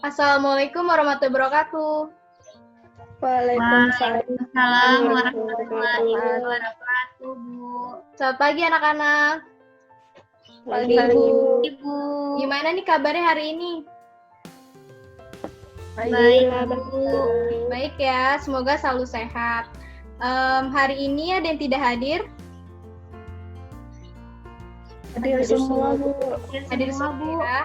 Assalamualaikum warahmatullahi wabarakatuh. Waalaikumsalam Waalaikumsalam warahmatullahi warahmatullahi wabarakatuh. wabarakatuh, Bu. Selamat pagi anak-anak. Pagi, Ibu. Ibu. Gimana nih kabarnya hari ini? Baik, Alhamdulillah, Bu. Baik ya, semoga selalu sehat. Hari ini ada yang tidak hadir? hadir semua, Bu. Hadir semua, Bu. Ya.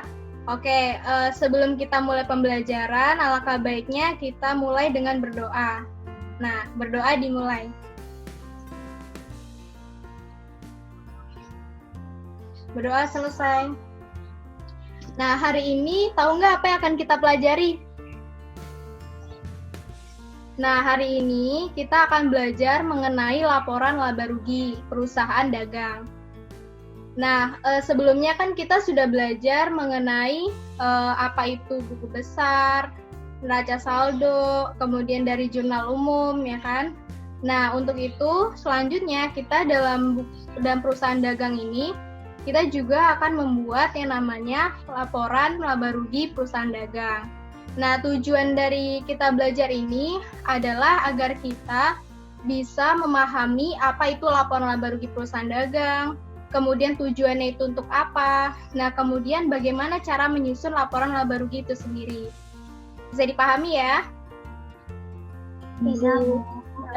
Oke, sebelum kita mulai pembelajaran, alangkah baiknya kita mulai dengan berdoa. Nah, berdoa dimulai. Berdoa selesai. Nah, hari ini tahu nggak apa yang akan kita pelajari? Nah, hari ini kita akan belajar mengenai laporan laba rugi perusahaan dagang. Nah, sebelumnya kan kita sudah belajar mengenai apa itu buku besar, neraca saldo, kemudian dari jurnal umum, ya kan? Nah, untuk itu selanjutnya kita dalam perusahaan dagang ini, kita juga akan membuat yang namanya laporan laba rugi perusahaan dagang. Nah, tujuan dari kita belajar ini adalah agar kita bisa memahami apa itu laporan laba rugi perusahaan dagang, kemudian tujuannya itu untuk apa, nah kemudian bagaimana cara menyusun laporan laba rugi itu sendiri. Bisa dipahami ya? Bisa, Bu.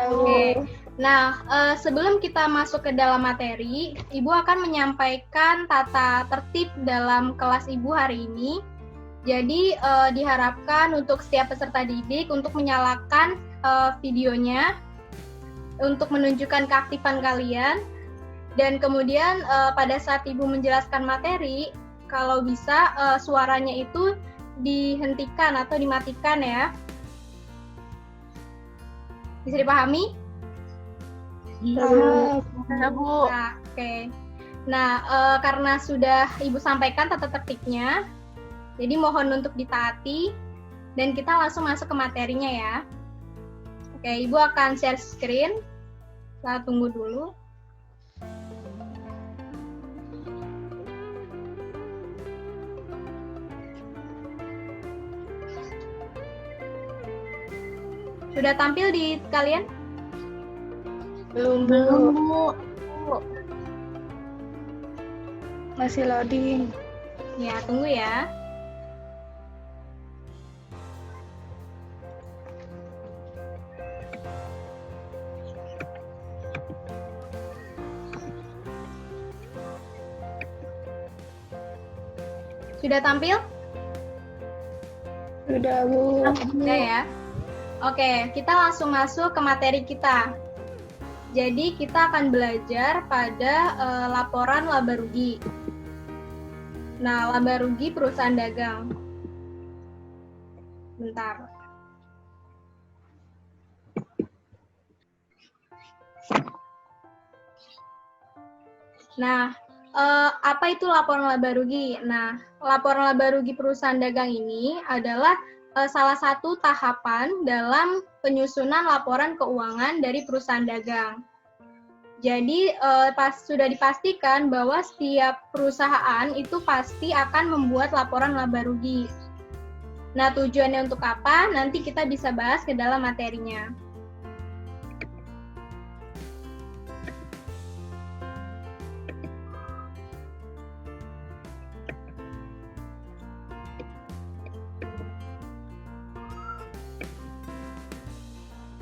Oke. Nah, sebelum kita masuk ke dalam materi, Ibu akan menyampaikan tata tertib dalam kelas Ibu hari ini. Jadi diharapkan untuk setiap peserta didik untuk menyalakan videonya untuk menunjukkan keaktifan kalian, dan kemudian pada saat Ibu menjelaskan materi, kalau bisa suaranya itu dihentikan atau dimatikan ya. Bisa dipahami? Bisa, Bu. Nah, oke. Nah, karena sudah Ibu sampaikan tata tertibnya, jadi mohon untuk ditaati dan kita langsung masuk ke materinya ya. Oke, Ibu akan share screen. Kita tunggu dulu. Sudah tampil di kalian? Belum, Belum, Bu. Bu. Masih loading. Ya, tunggu ya. Sudah tampil? Sudah, Bu. Sudah ya. Oke, kita langsung masuk ke materi kita. Jadi kita akan belajar pada laporan laba rugi. Nah, laba rugi perusahaan dagang. Bentar. Nah, apa itu laporan laba rugi? Nah, laporan laba rugi perusahaan dagang ini adalah salah satu tahapan dalam penyusunan laporan keuangan dari perusahaan dagang. Jadi sudah dipastikan bahwa setiap perusahaan itu pasti akan membuat laporan laba rugi. Nah, tujuannya untuk apa? Nanti kita bisa bahas ke dalam materinya.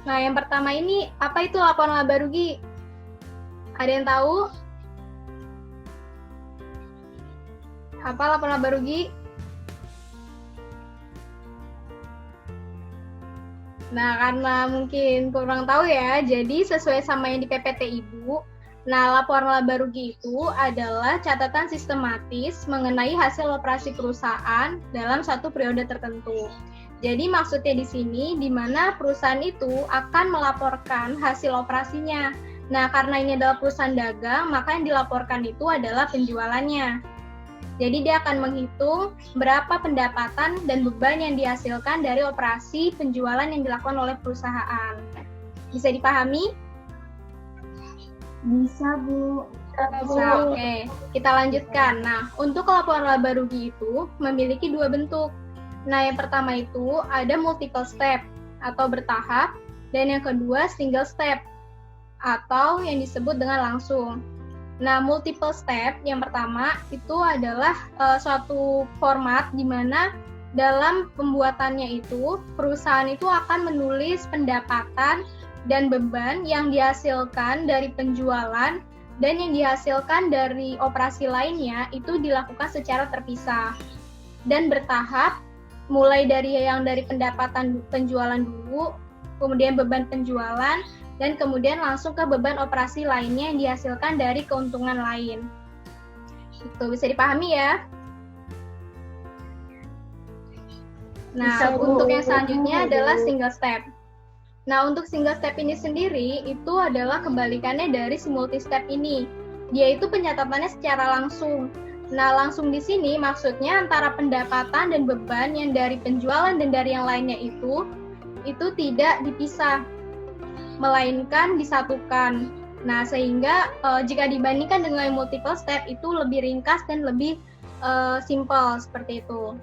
Nah, yang pertama ini, apa itu laporan laba rugi? Ada yang tahu? Apa laporan laba rugi? Nah, karena mungkin kurang tahu ya, jadi sesuai sama yang di PPT Ibu, nah laporan laba rugi itu adalah catatan sistematis mengenai hasil operasi perusahaan dalam satu periode tertentu. Jadi maksudnya di sini, di mana perusahaan itu akan melaporkan hasil operasinya. Nah, karena ini adalah perusahaan dagang, maka yang dilaporkan itu adalah penjualannya. Jadi dia akan menghitung berapa pendapatan dan beban yang dihasilkan dari operasi penjualan yang dilakukan oleh perusahaan. Bisa dipahami? Bisa, Bu. Bisa, oke. Kita lanjutkan. Nah, untuk laporan laba rugi itu memiliki dua bentuk. Nah, yang pertama itu ada multiple step atau bertahap, dan yang kedua single step atau yang disebut dengan langsung. Nah, multiple step yang pertama itu adalah suatu format di mana dalam pembuatannya itu perusahaan itu akan menulis pendapatan dan beban yang dihasilkan dari penjualan dan yang dihasilkan dari operasi lainnya itu dilakukan secara terpisah dan bertahap, mulai dari yang dari pendapatan penjualan dulu, kemudian beban penjualan, dan kemudian langsung ke beban operasi lainnya yang dihasilkan dari keuntungan lain. Itu bisa dipahami ya? Nah, Bisa, Bu. untuk yang selanjutnya adalah single step. Nah, untuk single step ini sendiri, itu adalah kebalikannya dari si multi step ini. Dia itu pencatatannya secara langsung. Nah, langsung di sini maksudnya antara pendapatan dan beban yang dari penjualan dan dari yang lainnya itu tidak dipisah, melainkan disatukan. Nah, sehingga jika dibandingkan dengan multiple step itu lebih ringkas dan lebih simple seperti itu.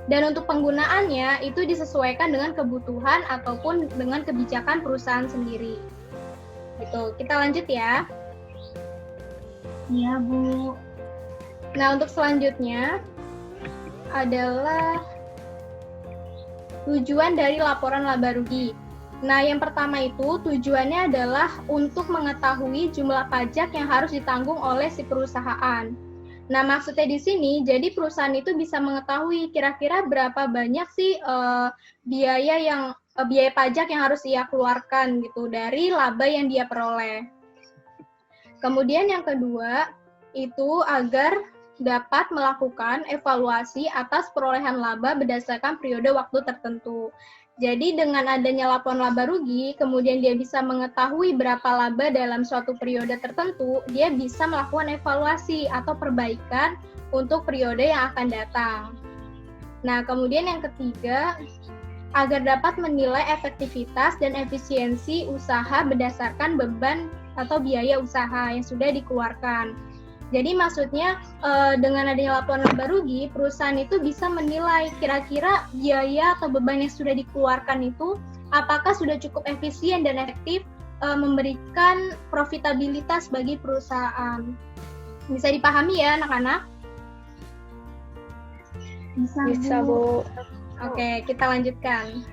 Dan untuk penggunaannya itu disesuaikan dengan kebutuhan ataupun dengan kebijakan perusahaan sendiri. Gitu. Kita lanjut ya. Iya, Bu. Nah, untuk selanjutnya adalah tujuan dari laporan laba rugi. Nah, yang pertama itu tujuannya adalah untuk mengetahui jumlah pajak yang harus ditanggung oleh si perusahaan. Nah, maksudnya di sini, jadi perusahaan itu bisa mengetahui kira-kira berapa banyak sih biaya pajak yang harus ia keluarkan gitu dari laba yang dia peroleh. Kemudian yang kedua itu agar dapat melakukan evaluasi atas perolehan laba berdasarkan periode waktu tertentu. Jadi dengan adanya laporan laba rugi, kemudian dia bisa mengetahui berapa laba dalam suatu periode tertentu, dia bisa melakukan evaluasi atau perbaikan untuk periode yang akan datang. Nah, kemudian yang ketiga, agar dapat menilai efektivitas dan efisiensi usaha berdasarkan beban atau biaya usaha yang sudah dikeluarkan. Jadi maksudnya dengan adanya laporan laba rugi, perusahaan itu bisa menilai kira-kira biaya atau beban yang sudah dikeluarkan itu apakah sudah cukup efisien dan efektif memberikan profitabilitas bagi perusahaan. Bisa dipahami ya anak-anak? Bisa, Bu. Oke, kita lanjutkan.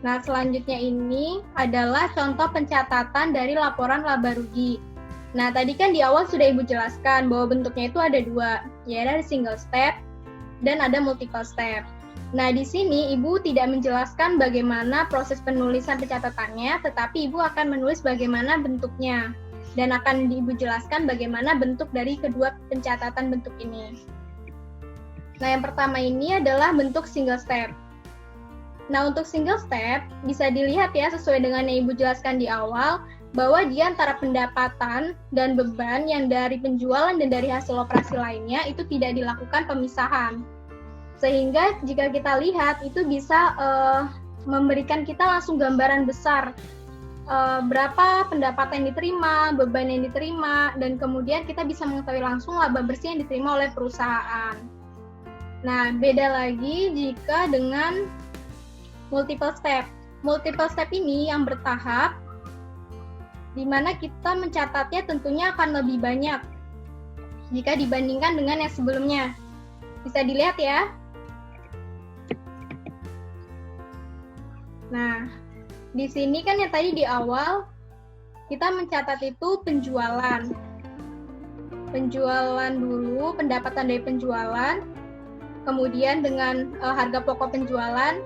Nah, selanjutnya ini adalah contoh pencatatan dari laporan laba rugi. Nah, tadi kan di awal sudah Ibu jelaskan bahwa bentuknya itu ada dua, yaitu ada single step dan ada multiple step. Nah, di sini Ibu tidak menjelaskan bagaimana proses penulisan pencatatannya, tetapi Ibu akan menulis bagaimana bentuknya. Dan akan Ibu jelaskan bagaimana bentuk dari kedua pencatatan bentuk ini. Nah, yang pertama ini adalah bentuk single step. Nah, untuk single step bisa dilihat ya sesuai dengan yang Ibu jelaskan di awal bahwa dia antara pendapatan dan beban yang dari penjualan dan dari hasil operasi lainnya itu tidak dilakukan pemisahan. Sehingga jika kita lihat itu bisa memberikan kita langsung gambaran besar berapa pendapatan yang diterima, beban yang diterima, dan kemudian kita bisa mengetahui langsung laba bersih yang diterima oleh perusahaan. Nah, beda lagi jika dengan multiple step. Multiple step ini yang bertahap, di mana kita mencatatnya tentunya akan lebih banyak jika dibandingkan dengan yang sebelumnya. Bisa dilihat ya. Nah, di sini kan yang tadi di awal, kita mencatat itu penjualan. Penjualan dulu, pendapatan dari penjualan, kemudian dengan harga pokok penjualan.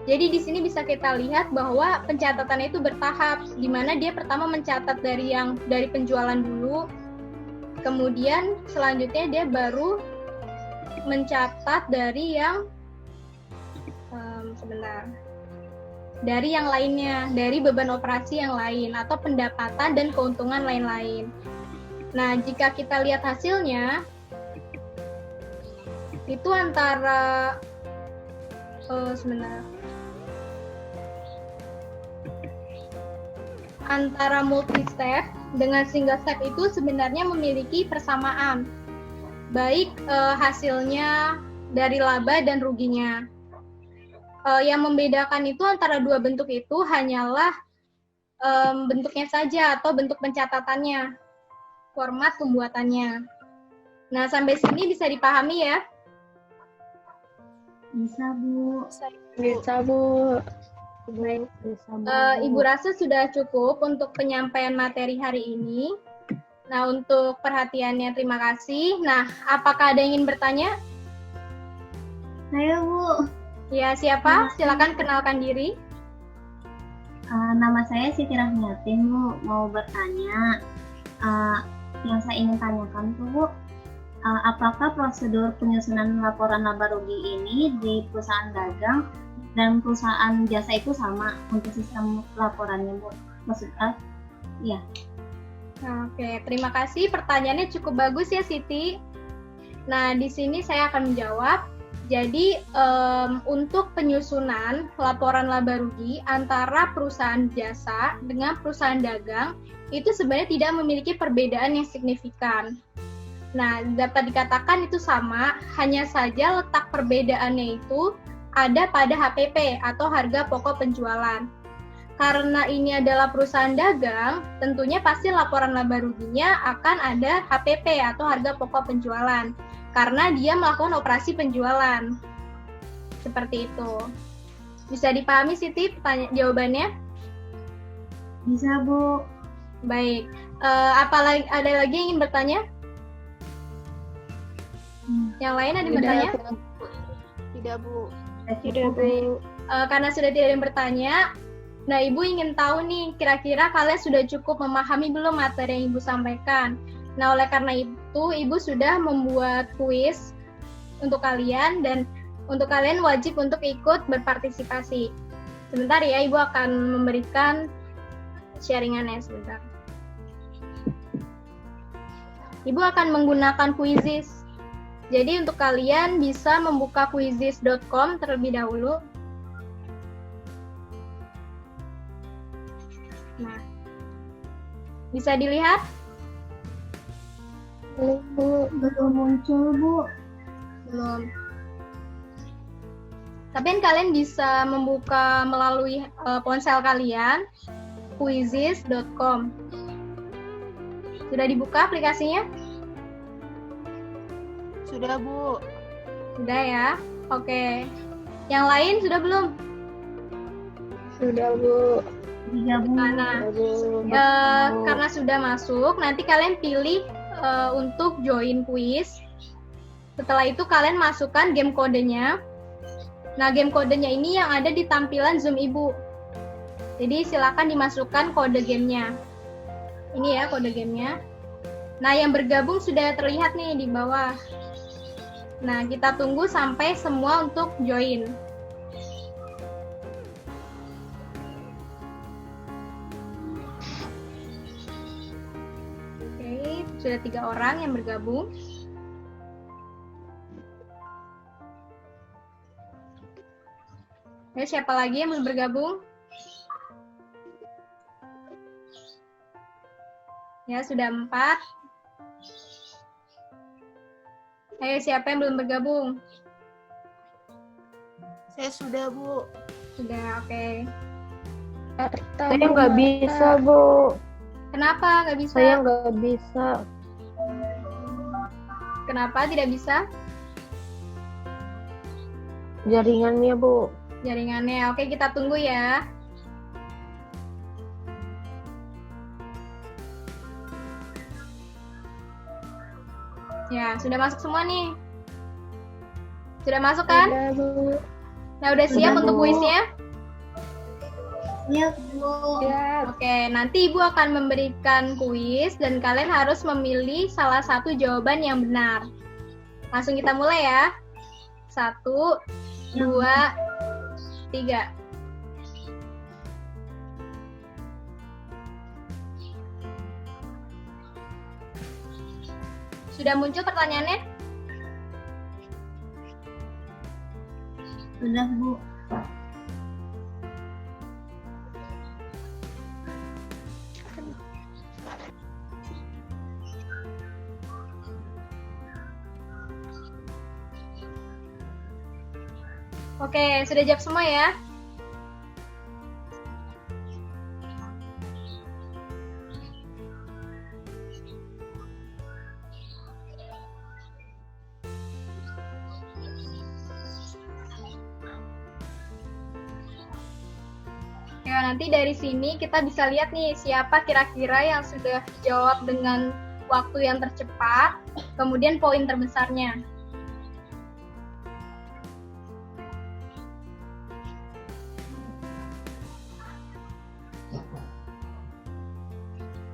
Jadi di sini bisa kita lihat bahwa pencatatannya itu bertahap, di mana dia pertama mencatat dari penjualan dulu, kemudian selanjutnya dia baru mencatat dari yang dari yang lainnya, dari beban operasi yang lain atau pendapatan dan keuntungan lain-lain. Nah, jika kita lihat hasilnya, itu antara antara multi-step dengan single step itu sebenarnya memiliki persamaan, baik hasilnya dari laba dan ruginya. Yang membedakan itu antara dua bentuk itu hanyalah bentuknya saja atau bentuk pencatatannya, format pembuatannya. Nah, sampai sini bisa dipahami ya? Bisa, Bu. Bisa, Bu. Baik. Bisa, Bu. Ibu rasa sudah cukup untuk penyampaian materi hari ini. Nah, untuk perhatiannya terima kasih. Nah, apakah ada yang ingin bertanya? Saya, Bu. Ya, siapa? Silakan kenalkan diri. Nama saya Siti Rahmiatin, Bu. Mau bertanya. Yang saya ingin tanyakan tuh, Bu, apakah prosedur penyusunan laporan laba rugi ini di perusahaan dagang dan perusahaan jasa itu sama untuk sistem laporannya, Bu? Maksudnya, ya. Oke, terima kasih. Pertanyaannya cukup bagus ya, Siti. Nah, di sini saya akan menjawab. Jadi, untuk penyusunan laporan laba rugi antara perusahaan jasa dengan perusahaan dagang, itu sebenarnya tidak memiliki perbedaan yang signifikan. Nah, dapat dikatakan itu sama, hanya saja letak perbedaannya itu ada pada HPP atau harga pokok penjualan. Karena ini adalah perusahaan dagang, tentunya pasti laporan laba ruginya akan ada HPP atau harga pokok penjualan. Karena dia melakukan operasi penjualan. Seperti itu. Bisa dipahami, Siti, jawabannya? Bisa, Bu. Baik. Ada lagi yang ingin bertanya? Yang lain ada yang bertanya? Tidak, Bu. Tidak, Bu. Karena sudah tidak ada yang bertanya, nah Ibu ingin tahu nih, kira-kira kalian sudah cukup memahami belum materi yang Ibu sampaikan? Nah, oleh karena itu, Ibu sudah membuat kuis untuk kalian, dan untuk kalian wajib untuk ikut berpartisipasi. Sebentar ya, Ibu akan memberikan sharingannya sebentar. Ibu akan menggunakan Quizizz. Jadi untuk kalian bisa membuka quizizz.com terlebih dahulu. Nah, bisa dilihat? Belum muncul, Bu. Belum. Tapi kalian bisa membuka melalui ponsel kalian, quizizz.com. Sudah dibuka aplikasinya? Sudah, Bu. Sudah ya? Oke. Yang lain sudah belum? Sudah, Bu. Iya, Bu. Karena sudah masuk, nanti kalian pilih untuk join quiz. Setelah itu kalian masukkan game kodenya. Nah, game kodenya ini yang ada di tampilan Zoom Ibu. Jadi silakan dimasukkan kode gamenya. Ini ya kode gamenya. Nah, yang bergabung sudah terlihat nih di bawah. Nah, kita tunggu sampai semua untuk join. Oke, sudah 3 orang yang bergabung. Ayo, siapa lagi yang belum bergabung? Ya, sudah 4. Ayo, siapa yang belum bergabung? Saya sudah, Bu. Sudah, oke. Saya nggak bisa, Bu. Kenapa nggak bisa? Saya nggak bisa. Kenapa tidak bisa? Jaringannya, Bu. Jaringannya. Oke, kita tunggu ya. Ya, sudah masuk semua nih. Sudah masuk kan? Sudah, Bu. Nah, udah siap Sudah, untuk Bu. kuisnya? Iya, Bu. Ya. Oke, nanti Ibu akan memberikan kuis dan kalian harus memilih salah satu jawaban yang benar. Langsung kita mulai ya. 1, 2, 3. Sudah muncul pertanyaannya? Sudah, Bu. Oke, sudah jawab semua ya? Ya, nanti dari sini kita bisa lihat nih siapa kira-kira yang sudah jawab dengan waktu yang tercepat, kemudian poin terbesarnya.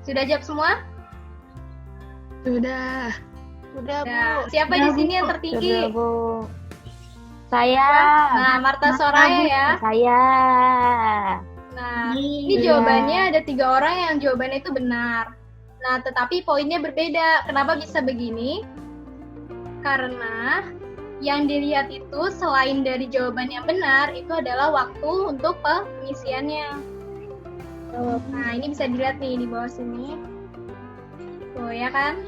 Sudah jawab semua? Sudah, Nah, Bu. siapa di sini yang tertinggi? Sudah, Bu. Saya. Nah, Marta Soraya ya. Saya. Nah, ini jawabannya ada 3 orang yang jawabannya itu benar. Nah, tetapi poinnya berbeda. Kenapa bisa begini? Karena yang dilihat itu selain dari jawaban yang benar, itu adalah waktu untuk pengisiannya. Nah, ini bisa dilihat nih di bawah sini. Tuh, ya kan?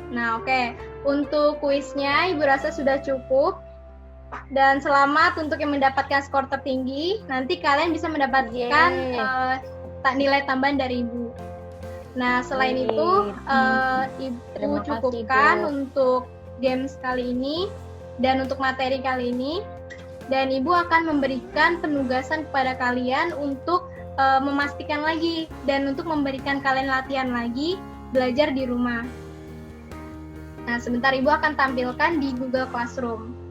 Nah, oke. Untuk kuisnya, Ibu rasa sudah cukup. Dan selamat untuk yang mendapatkan skor tertinggi. Nanti kalian bisa mendapatkan nilai tambahan dari Ibu. Nah, selain itu, Ibu cukupkan untuk games kali ini dan untuk materi kali ini. Dan Ibu akan memberikan penugasan kepada kalian untuk memastikan lagi dan untuk memberikan kalian latihan lagi belajar di rumah. Nah, sebentar Ibu akan tampilkan di Google Classroom.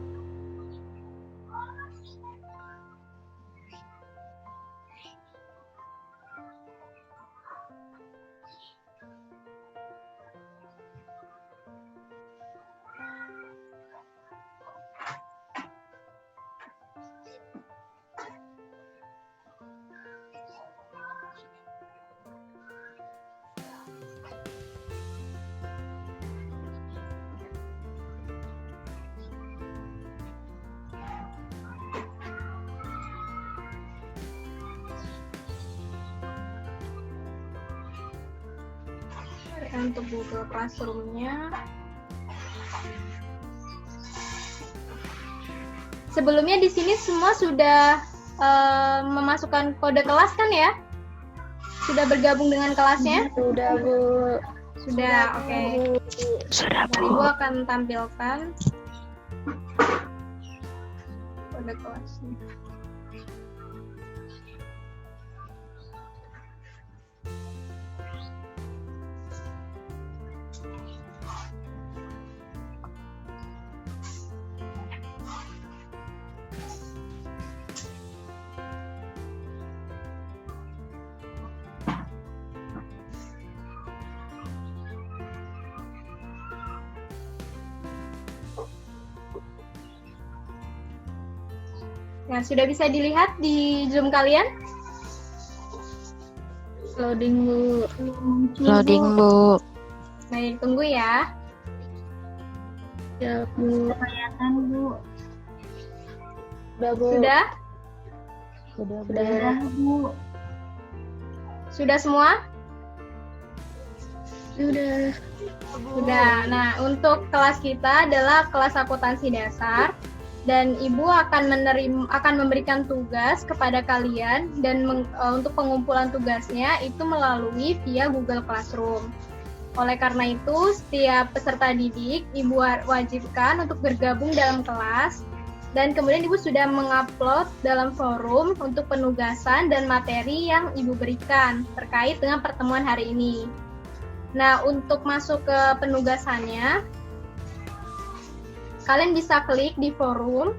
Untuk Google Classroom-nya. Sebelumnya di sini semua sudah memasukkan kode kelas kan ya? Sudah bergabung dengan kelasnya? Sudah, Bu. Sudah, oke. Sudah, Nah, Ibu akan tampilkan kode kelasnya. Nah, sudah bisa dilihat di Zoom kalian? Loading, Bu. Loading, Bu. Baik, tunggu ya. Ya, Bu. Kelihatan, Bu. Sudah, Bu. Sudah? Sudah. Bu. Sudah semua? Sudah. Sudah. Nah, untuk kelas kita adalah kelas akuntansi dasar. Dan Ibu akan memberikan tugas kepada kalian dan untuk pengumpulan tugasnya itu melalui via Google Classroom. Oleh karena itu, setiap peserta didik Ibu wajibkan untuk bergabung dalam kelas dan kemudian Ibu sudah mengupload dalam forum untuk penugasan dan materi yang Ibu berikan terkait dengan pertemuan hari ini. Nah, untuk masuk ke penugasannya, kalian bisa klik di forum,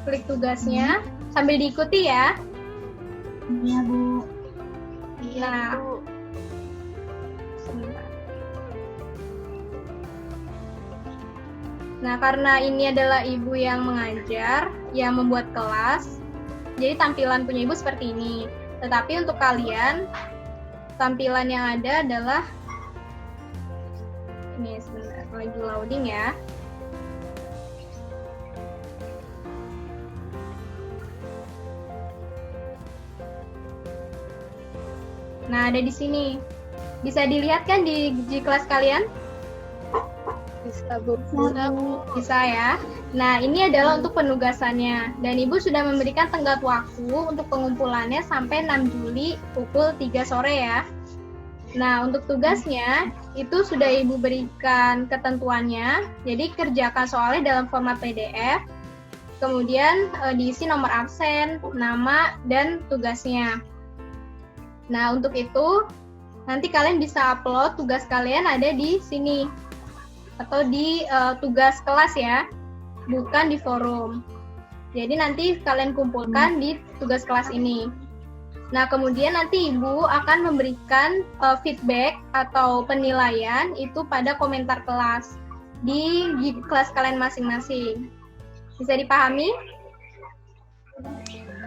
klik tugasnya, sambil diikuti ya. Iya, Bu. Nah, sebentar. Nah, karena ini adalah Ibu yang mengajar, yang membuat kelas, jadi tampilan punya Ibu seperti ini. Tetapi untuk kalian, tampilan yang ada adalah ini, sebentar, lagi loading ya. Nah, ada di sini. Bisa dilihat kan di kelas kalian? Bisa. Bisa ya. Nah, ini adalah untuk penugasannya. Dan Ibu sudah memberikan tenggat waktu untuk pengumpulannya sampai 6 Juli pukul 3 sore ya. Nah, untuk tugasnya itu sudah Ibu berikan ketentuannya. Jadi kerjakan soalnya dalam format PDF. Kemudian diisi nomor absen, nama, dan tugasnya. Nah, untuk itu nanti kalian bisa upload tugas kalian ada di sini atau di tugas kelas ya, bukan di forum. Jadi nanti kalian kumpulkan di tugas kelas ini. Nah, kemudian nanti Ibu akan memberikan feedback atau penilaian itu pada komentar kelas di kelas kalian masing-masing. Bisa dipahami?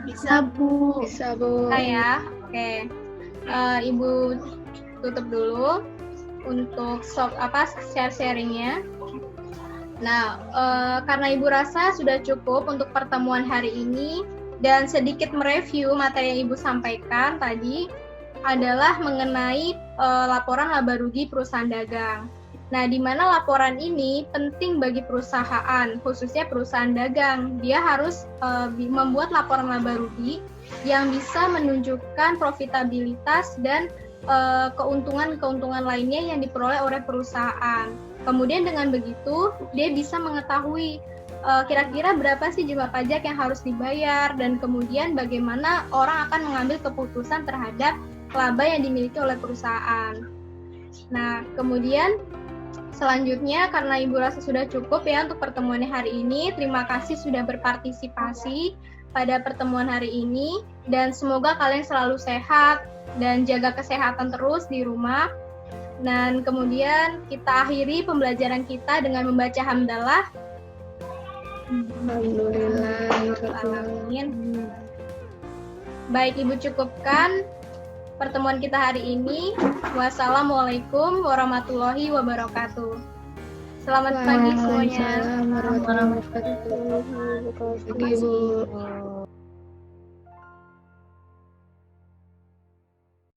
Bisa, Bu. Bisa ya. Oke. Ibu tutup dulu untuk share-sharingnya. Nah, karena Ibu rasa sudah cukup untuk pertemuan hari ini dan sedikit mereview materi yang Ibu sampaikan tadi adalah mengenai laporan laba rugi perusahaan dagang. Nah, di mana laporan ini penting bagi perusahaan, khususnya perusahaan dagang. Dia harus membuat laporan laba rugi yang bisa menunjukkan profitabilitas dan keuntungan-keuntungan lainnya yang diperoleh oleh perusahaan. Kemudian dengan begitu, dia bisa mengetahui kira-kira berapa sih jumlah pajak yang harus dibayar dan kemudian bagaimana orang akan mengambil keputusan terhadap laba yang dimiliki oleh perusahaan. Nah, kemudian selanjutnya karena Ibu rasa sudah cukup ya untuk pertemuannya hari ini. Terima kasih sudah berpartisipasi pada pertemuan hari ini dan semoga kalian selalu sehat dan jaga kesehatan terus di rumah. Dan kemudian kita akhiri pembelajaran kita dengan membaca hamdalah. Alhamdulillah. Baik, Ibu cukupkan pertemuan kita hari ini. Wassalamualaikum warahmatullahi wabarakatuh. Selamat pagi semuanya. Waalaikumsalam warahmatullahi wabarakatuh. Ibu.